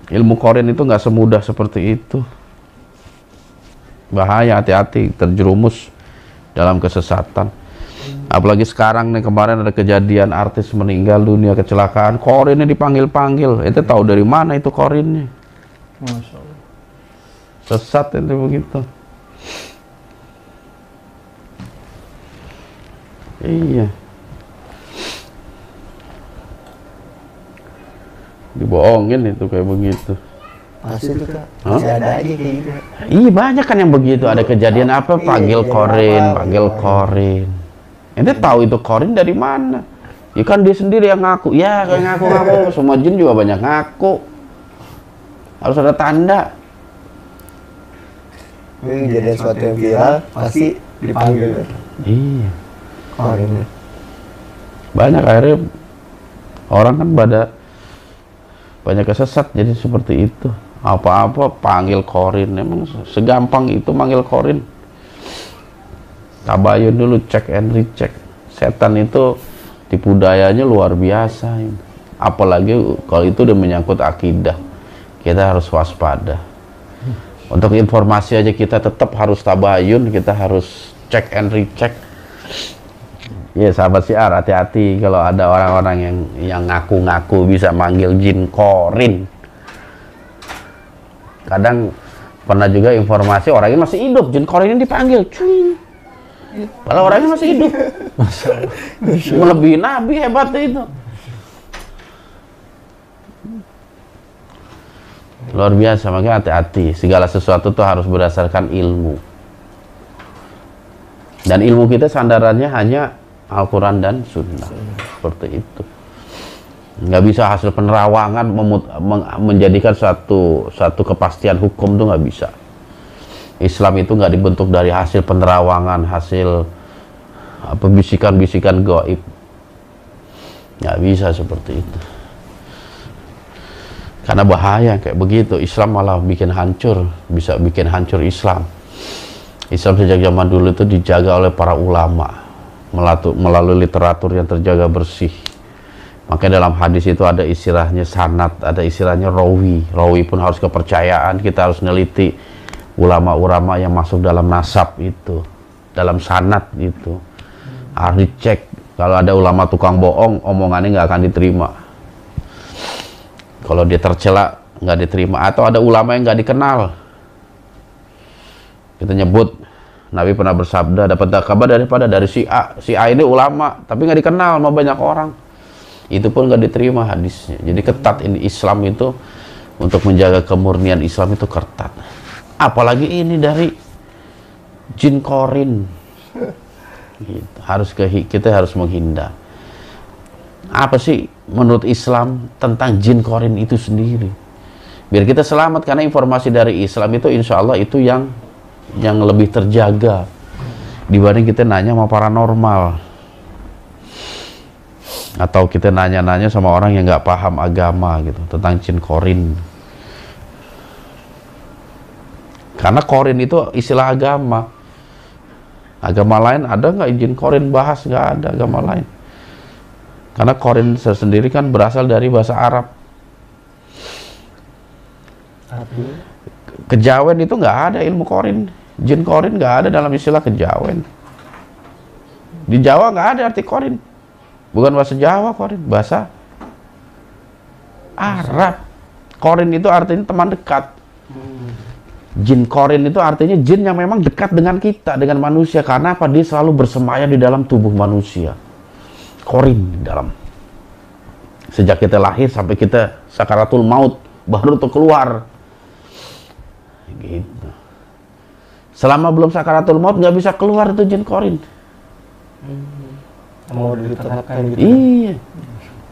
Ilmu korin itu nggak semudah seperti itu. Bahaya, hati-hati terjerumus dalam kesesatan. Apalagi sekarang nih, kemarin ada kejadian artis meninggal dunia kecelakaan, korinnya dipanggil-panggil. Itu tahu dari mana itu korinnya? Masya Allah. Sesat itu begitu. Iya. Dibohongin itu kayak begitu. Pasti tuh Kak, masih ada aja kayak gitu. Iya banyak kan yang begitu. Ada kejadian apa? Panggil korin, panggil korin. Ente tahu itu korin dari mana? Ya kan dia sendiri yang ngaku. Ya kayak ngaku-ngaku. Semua jin juga banyak ngaku. Harus ada tanda. Ini jadi sesuatu yang viral, pasti dipanggil. Iya. Korin. Banyak akhirnya orang kan banyak kesesat jadi seperti itu. Apa-apa panggil korin. Emang segampang itu manggil korin. Tabayun dulu, cek and recheck. Setan itu tipu dayanya luar biasa. Apalagi kalau itu udah menyangkut akidah, kita harus waspada. Untuk informasi aja kita tetap harus tabayun, kita harus cek and recheck. Ya sahabat siar, hati-hati kalau ada orang-orang yang ngaku-ngaku bisa manggil jin korin. Kadang pernah juga informasi orangnya masih hidup, jin korin ini dipanggil, cuy. Padahal orangnya masih hidup. Melebihi nabi, hebatnya itu. Luar biasa, makanya hati-hati. Segala sesuatu tuh harus berdasarkan ilmu. Dan ilmu kita sandarannya hanya Al-Quran dan Sunnah. Seperti itu. Nggak bisa hasil penerawangan menjadikan suatu kepastian hukum tuh nggak bisa. Islam itu nggak dibentuk dari hasil penerawangan, hasil bisikan-bisikan gaib. Nggak bisa seperti itu. Karena bahaya kayak begitu. Islam malah bikin hancur, bisa bikin hancur Islam. Islam sejak zaman dulu itu dijaga oleh para ulama melalui literatur yang terjaga bersih. Makanya dalam hadis itu ada istilahnya sanad, ada istilahnya rawi. Rawi pun harus kepercayaan, kita harus neliti ulama-ulama yang masuk dalam nasab itu, dalam sanad itu. Harus dicek. Kalau ada ulama tukang bohong, omongannya nggak akan diterima. Kalau dia tercela, nggak diterima. Atau ada ulama yang nggak dikenal. Kita nyebut, Nabi pernah bersabda, dapat kabar dari si A. Si A ini ulama, tapi nggak dikenal sama banyak orang. Itu pun nggak diterima hadisnya. Jadi ketat ini Islam itu, untuk menjaga kemurnian Islam itu ketat. Apalagi ini dari jin korin. Gitu. Kita harus menghindar. Apa sih menurut Islam tentang jin korin itu sendiri? Biar kita selamat, karena informasi dari Islam itu insya Allah itu yang lebih terjaga dibanding kita nanya sama paranormal atau kita nanya-nanya sama orang yang nggak paham agama gitu tentang jin korin. Karena korin itu istilah agama. Agama lain ada nggak jin korin bahas? Nggak ada agama lain. Karena korin sendiri kan berasal dari bahasa Arab. Kejawen itu nggak ada ilmu korin. Jin korin nggak ada dalam istilah kejawen. Di Jawa nggak ada arti korin. Bukan bahasa Jawa korin, bahasa Arab. Korin itu artinya teman dekat. Jin korin itu artinya jin yang memang dekat dengan kita, dengan manusia. Karena apa? Dia selalu bersemayam di dalam tubuh manusia. Korin di dalam. Sejak kita lahir sampai kita sakaratul maut, baru tuh keluar. Gitu. Selama belum sakaratul maut nggak bisa keluar itu jin korin. Mau ditetapkan gitu. Iya.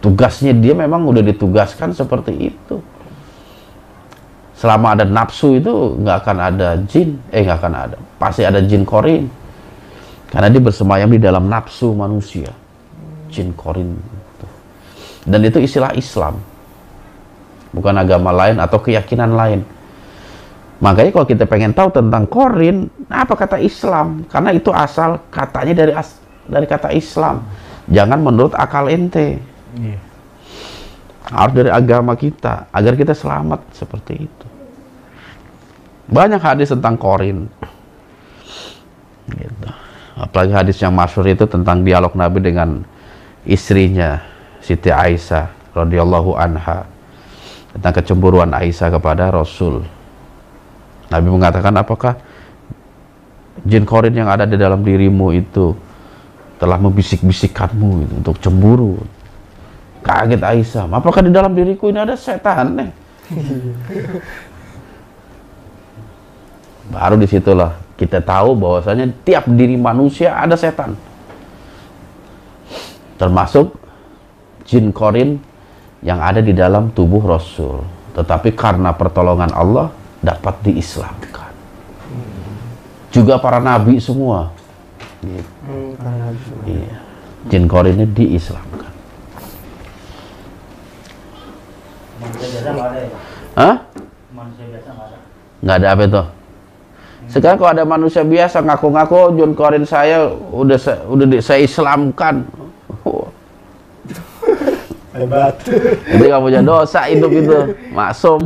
Tugasnya dia memang udah ditugaskan seperti itu. Selama ada nafsu itu nggak akan ada jin, nggak akan ada. Pasti ada jin korin. Karena dia bersemayam di dalam nafsu manusia. Jin korin. Dan itu istilah Islam. Bukan agama lain atau keyakinan lain. Makanya kalau kita pengen tahu tentang korin, apa kata Islam? Karena itu asal katanya dari kata Islam. Jangan menurut akal ente. Harus dari agama kita, agar kita selamat seperti itu. Banyak hadis tentang Qorin. Gitu. Apalagi hadis yang masyhur itu tentang dialog Nabi dengan istrinya, Siti Aisyah radhiyallahu anha, tentang kecemburuan Aisyah kepada Rasul. Nabi mengatakan, apakah jin Qorin yang ada di dalam dirimu itu telah membisik-bisikkanmu gitu, untuk cemburu? Kaget Aisyah, apakah di dalam diriku ini ada setan nih? Baru disitulah kita tahu bahwasanya tiap diri manusia ada setan, termasuk jin Qorin yang ada di dalam tubuh Rasul. Tetapi karena pertolongan Allah dapat diislamkan. Juga para nabi semua. Iya. Jin Qorinnya diislamkan. Manusia biasa nggak ada ya? Hah? Manusia biasa nggak ada. Nggak ada apa itu? Sekarang kalau ada manusia biasa ngaku-ngaku jin Qorin saya udah saya islamkan. Hebat. Itu nggak punya dosa hidup itu, maksum.